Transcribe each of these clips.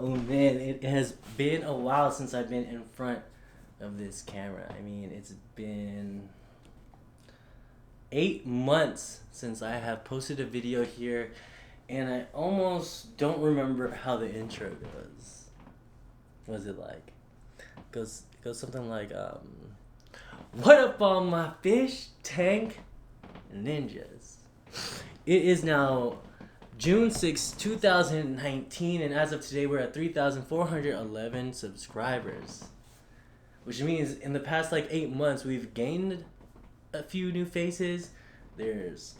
Oh man, it has been a while since I've been in front of this camera. I mean, it's been 8 months since I have posted a video here, and I almost don't remember how the intro goes. What's it like? It goes something like, what up, all my fish tank ninjas? It is now June 6, 2019, and as of today, we're at 3,411 subscribers. Which means in the past 8 months, we've gained a few new faces. There's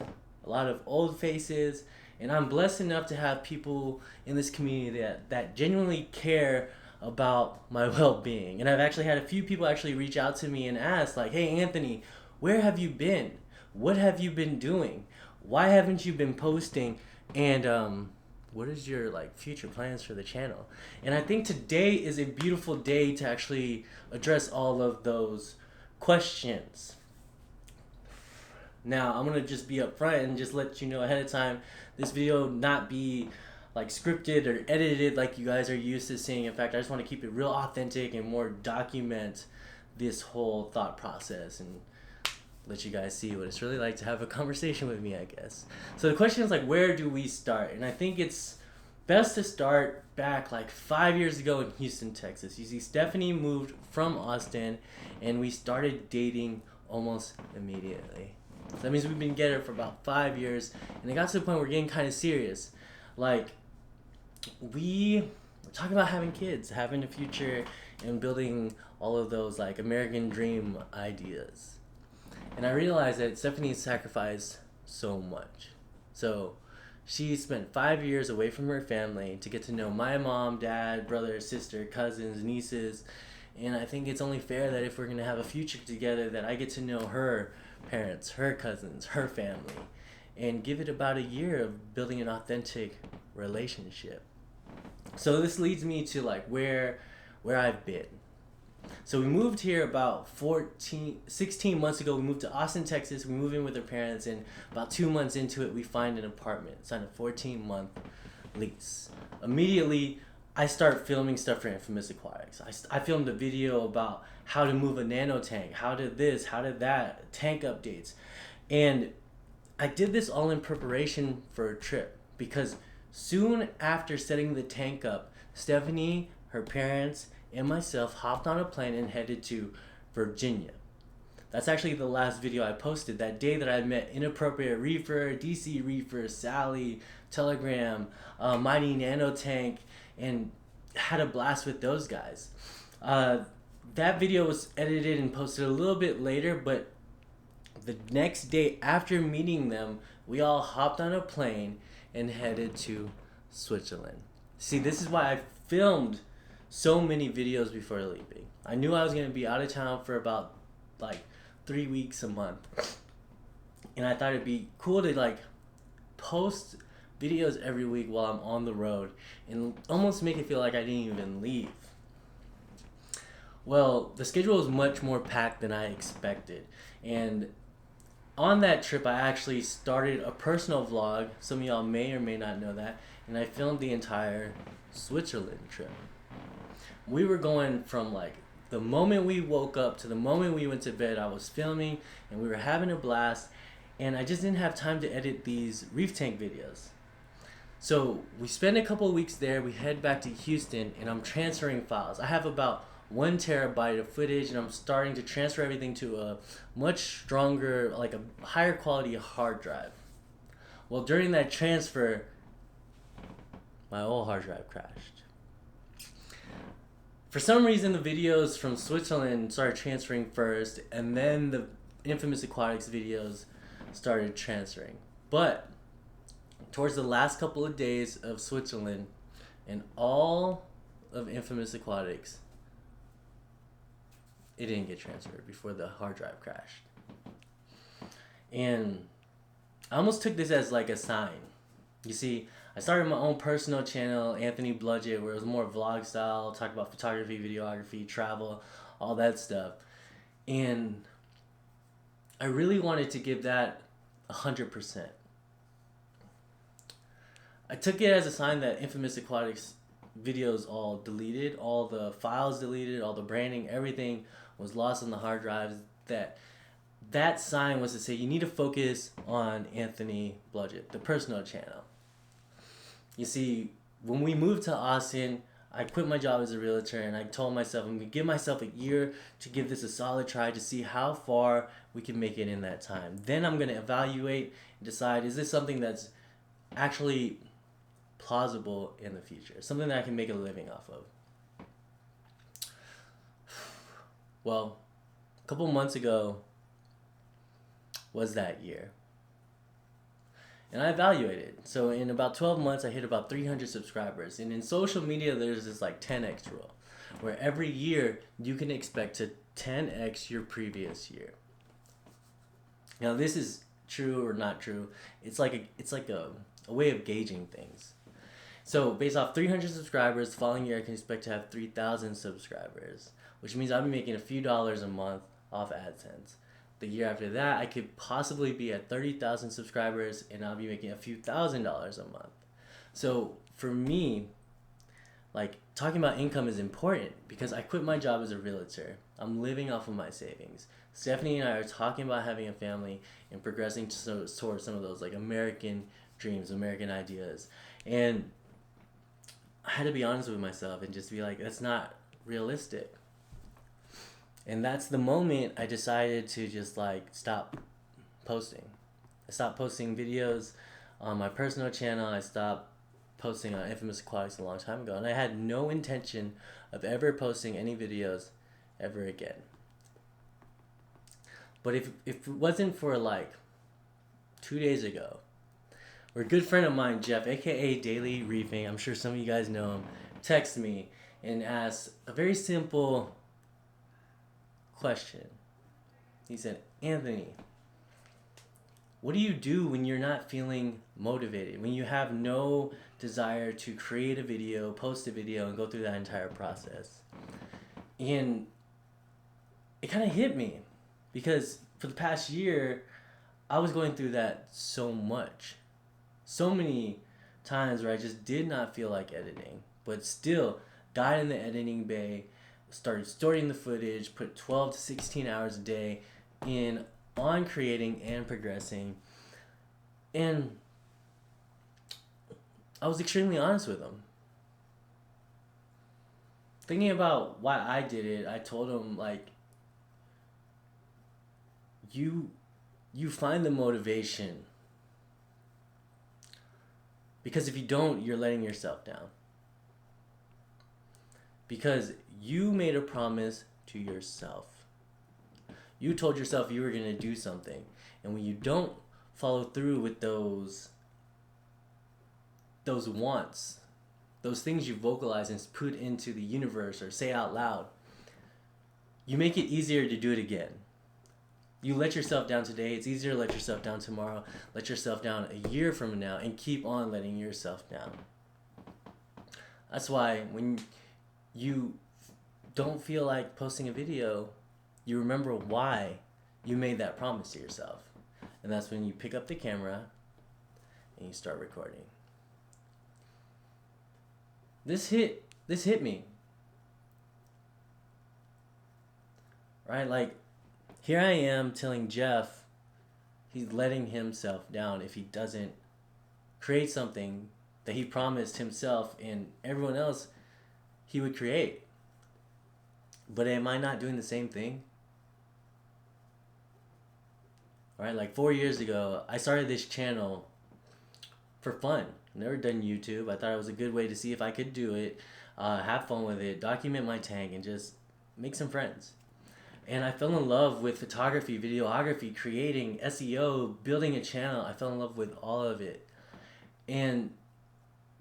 a lot of old faces, and I'm blessed enough to have people in this community that genuinely care about my well-being. And I've actually had a few people actually reach out to me and ask, like, hey, Anthony, where have you been? What have you been doing? Why haven't you been posting? And what is your future plans for the channel? And I think today is a beautiful day to actually address all of those questions. Now, I'm gonna just be upfront and just let you know ahead of time, this video not be scripted or edited like you guys are used to seeing. In fact, I just want to keep it real authentic and more document this whole thought process and let you guys see what it's really like to have a conversation with me, I guess. So the question is where do we start? And I think it's best to start back 5 years ago in Houston, Texas. You see, Stephanie moved from Austin and we started dating almost immediately. So that means we've been together for about 5 years, and it got to the point where we're getting kind of serious. We were talking about having kids, having a future, and building all of those American dream ideas. And I realized that Stephanie sacrificed so much. So she spent 5 years away from her family to get to know my mom, dad, brother, sister, cousins, nieces. And I think it's only fair that if we're going to have a future together, that I get to know her parents, her cousins, her family, and give it about a year of building an authentic relationship. So this leads me to where I've been. So we moved here about 16 months ago. We moved to Austin, Texas. We moved in with our parents, and about 2 months into it, we find an apartment, signed a 14-month lease. Immediately, I start filming stuff for Infamous Aquatics. I filmed a video about how to move a nano tank, how did this, how did that, tank updates. And I did this all in preparation for a trip, because soon after setting the tank up, Stephanie, her parents, and myself hopped on a plane and headed to Virginia. That's actually the last video I posted, that day that I met Inappropriate Reefer, DC Reefer, Sally, Telegram, Mighty Nano Tank, and had a blast with those guys. That video was edited and posted a little bit later, but the next day after meeting them, we all hopped on a plane and headed to Switzerland. See, this is why I filmed so many videos before leaving. I knew I was going to be out of town for about 3 weeks, a month. And I thought it'd be cool to post videos every week while I'm on the road and almost make it feel like I didn't even leave. Well, the schedule was much more packed than I expected. And on that trip, I actually started a personal vlog. Some of y'all may or may not know that. And I filmed the entire Switzerland trip. We were going from the moment we woke up to the moment we went to bed. I was filming and we were having a blast, and I just didn't have time to edit these reef tank videos. So we spend a couple of weeks there. We head back to Houston, and I'm transferring files. I have about 1 terabyte of footage, and I'm starting to transfer everything to a much stronger, a higher quality hard drive. Well, during that transfer, my old hard drive crashed. For some reason, the videos from Switzerland started transferring first, and then the Infamous Aquatics videos started transferring. But towards the last couple of days of Switzerland and all of Infamous Aquatics, it didn't get transferred before the hard drive crashed. And I almost took this as a sign. You see, I started my own personal channel, Anthony Bludget, where it was more vlog style, talk about photography, videography, travel, all that stuff. And I really wanted to give that 100%. I took it as a sign that Infamous Aquatics videos all deleted, all the files deleted, all the branding, everything was lost on the hard drives. That sign was to say you need to focus on Anthony Bludgett, the personal channel. You see, when we moved to Austin, I quit my job as a realtor and I told myself I'm going to give myself a year to give this a solid try to see how far we can make it in that time. Then I'm going to evaluate and decide, is this something that's actually plausible in the future? Something that I can make a living off of. Well, a couple months ago was that year. And I evaluated. So in about 12 months, I hit about 300 subscribers. And in social media, there's this like 10x rule, where every year you can expect to 10x your previous year. Now, this is true or not true. It's like a way of gauging things. So based off 300 subscribers, the following year I can expect to have 3,000 subscribers, which means I'll be making a few dollars a month off AdSense. The year after that, I could possibly be at 30,000 subscribers and I'll be making a few $1,000s a month. So for me, like, talking about income is important because I quit my job as a realtor. I'm living off of my savings. Stephanie and I are talking about having a family and progressing towards some of those like American dreams, American ideas. And I had to be honest with myself and just be like, that's not realistic. And that's the moment I decided to just like stop posting. I stopped posting videos on my personal channel. I stopped posting on Infamous Aquatics a long time ago. And I had no intention of ever posting any videos ever again. But if it wasn't for like 2 days ago, where a good friend of mine, Jeff, aka Daily Reefing, I'm sure some of you guys know him, texted me and asked a very simple question. He said, Anthony, what do you do when you're not feeling motivated? When you have no desire to create a video, post a video, and go through that entire process? And it kind of hit me because for the past year, I was going through that so much. So many times where I just did not feel like editing, but still got in the editing bay, started storing the footage, put 12 to 16 hours a day on creating and progressing. And I was extremely honest with him. Thinking about why I did it, I told him, like, you find the motivation. Because if you don't, you're letting yourself down. Because you made a promise to yourself. You told yourself you were going to do something. And when you don't follow through with those wants, those things you vocalize and put into the universe or say out loud, you make it easier to do it again. You let yourself down today, it's easier to let yourself down tomorrow, let yourself down a year from now, and keep on letting yourself down. That's why when you don't feel like posting a video, you remember why you made that promise to yourself. And that's when you pick up the camera and you start recording. This hit me. Right? Like, here I am telling Jeff he's letting himself down if he doesn't create something that he promised himself and everyone else he would create. But am I not doing the same thing? Alright, like 4 years ago, I started this channel for fun. Never done YouTube. I thought it was a good way to see if I could do it, have fun with it, document my tank, and just make some friends. And I fell in love with photography, videography, creating, SEO, building a channel. I fell in love with all of it. And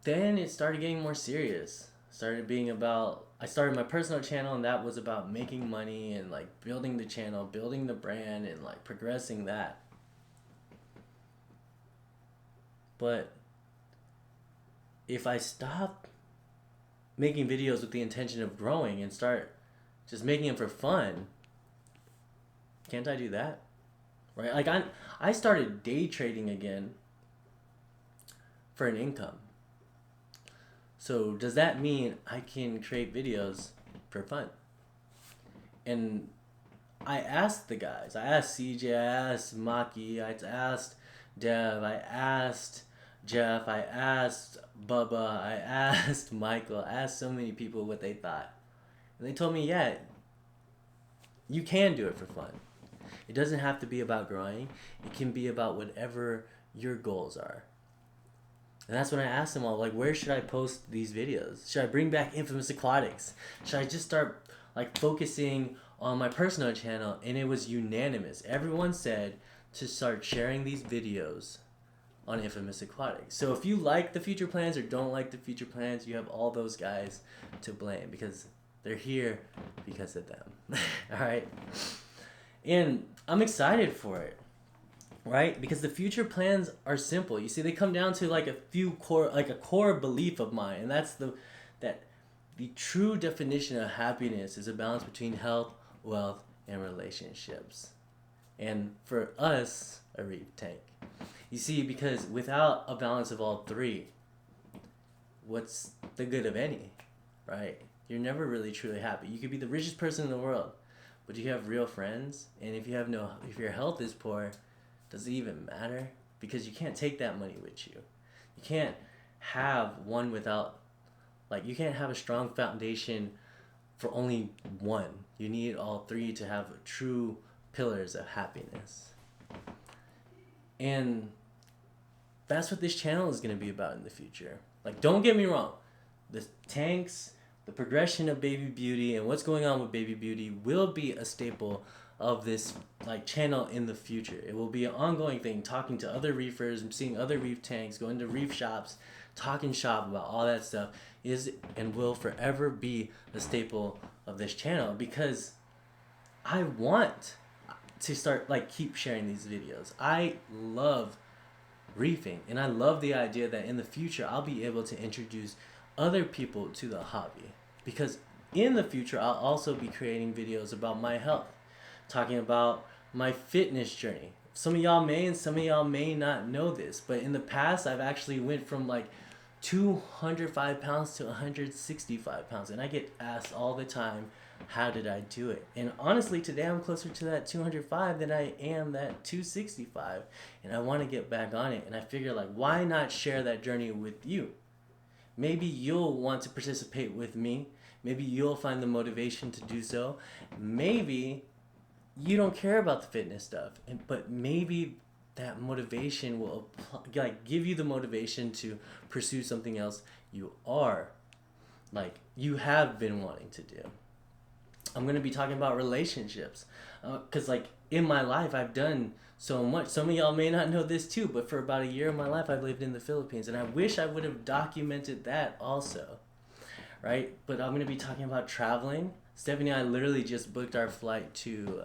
then it started getting more serious. I started my personal channel, and that was about making money and like building the channel, building the brand, and like progressing that. But if I stop making videos with the intention of growing and start just making them for fun, can't I do that? Right? Like I started day trading again for an income. So does that mean I can create videos for fun? And I asked the guys. I asked CJ, I asked Maki, I asked Dev, I asked Jeff, I asked Bubba, I asked Michael, I asked so many people what they thought. And they told me, yeah, you can do it for fun. It doesn't have to be about growing. It can be about whatever your goals are. And that's when I asked them all, like, where should I post these videos? Should I bring back Infamous Aquatics? Should I just start, like, focusing on my personal channel? And it was unanimous. Everyone said to start sharing these videos on Infamous Aquatics. So if you like the future plans or don't like the future plans, you have all those guys to blame because they're here because of them. All right? And I'm excited for it. Right? Because the future plans are simple. You see, they come down to like a core belief of mine, and that's that the true definition of happiness is a balance between health, wealth, and relationships. And for us, a reef tank. You see, because without a balance of all three, what's the good of any? Right? You're never really truly happy. You could be the richest person in the world, but you have real friends, and if your health is poor, does it even matter? Because you can't take that money with you. You can't have one without, like, you can't have a strong foundation for only one. You need all three to have true pillars of happiness. And that's what this channel is going to be about in the future. Like, don't get me wrong. The tanks, the progression of Baby Beauty, and what's going on with Baby Beauty will be a staple of this like channel in the future. It will be an ongoing thing, talking to other reefers, seeing other reef tanks, going to reef shops, talking shop about all that stuff is and will forever be a staple of this channel because I want to start keep sharing these videos. I love reefing and I love the idea that in the future I'll be able to introduce other people to the hobby because in the future I'll also be creating videos about my health, talking about my fitness journey. Some of y'all may and some of y'all may not know this, but in the past I've actually went from 205 pounds to 165 pounds, and I get asked all the time, how did I do it? And honestly, today I'm closer to that 205 than I am that 265, and I want to get back on it. And I figure why not share that journey with you? Maybe you'll want to participate with me. Maybe you'll find the motivation to do so. Maybe you don't care about the fitness stuff, but maybe that motivation will give you the motivation to pursue something else you have been wanting to do. I'm going to be talking about relationships because in my life I've done so much. Some of y'all may not know this too, but for about a year of my life I've lived in the Philippines, and I wish I would have documented that also, right? But I'm going to be talking about traveling. Stephanie and I literally just booked our flight to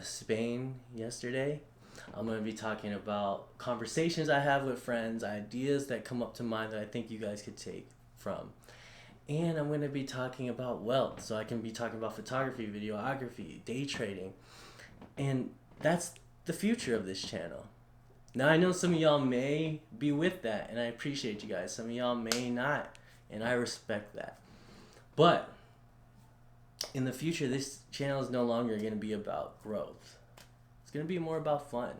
Spain yesterday. I'm going to be talking about conversations I have with friends, ideas that come up to mind that I think you guys could take from. And I'm going to be talking about wealth. So I can be talking about photography, videography, day trading. And that's the future of this channel. Now I know some of y'all may be with that, and I appreciate you guys. Some of y'all may not, and I respect that. But in the future, this channel is no longer going to be about growth. It's going to be more about fun,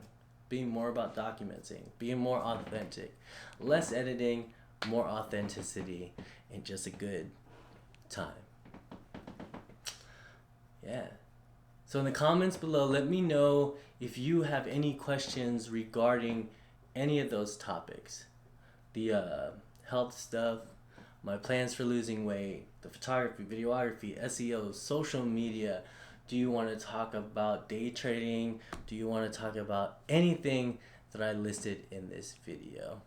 being more about documenting, being more authentic, less editing, more authenticity, and just a good time. Yeah. So in the comments below, let me know if you have any questions regarding any of those topics. The health stuff, my plans for losing weight, the photography, videography, SEO, social media. Do you want to talk about day trading? Do you want to talk about anything that I listed in this video?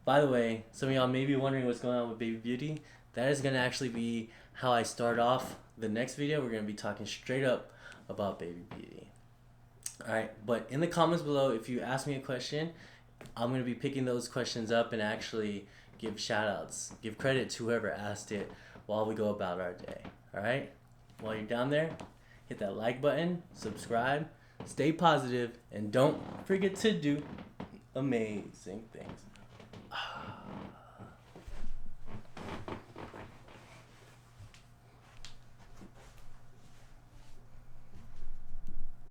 By the way, some of y'all may be wondering what's going on with Baby Beauty. That is going to actually be how I start off the next video. We're going to be talking straight up about Baby Beauty. Alright, but in the comments below, if you ask me a question, I'm going to be picking those questions up and actually give shout outs, give credit to whoever asked it while we go about our day. Alright? While you're down there, hit that like button, subscribe, stay positive, and don't forget to do amazing things.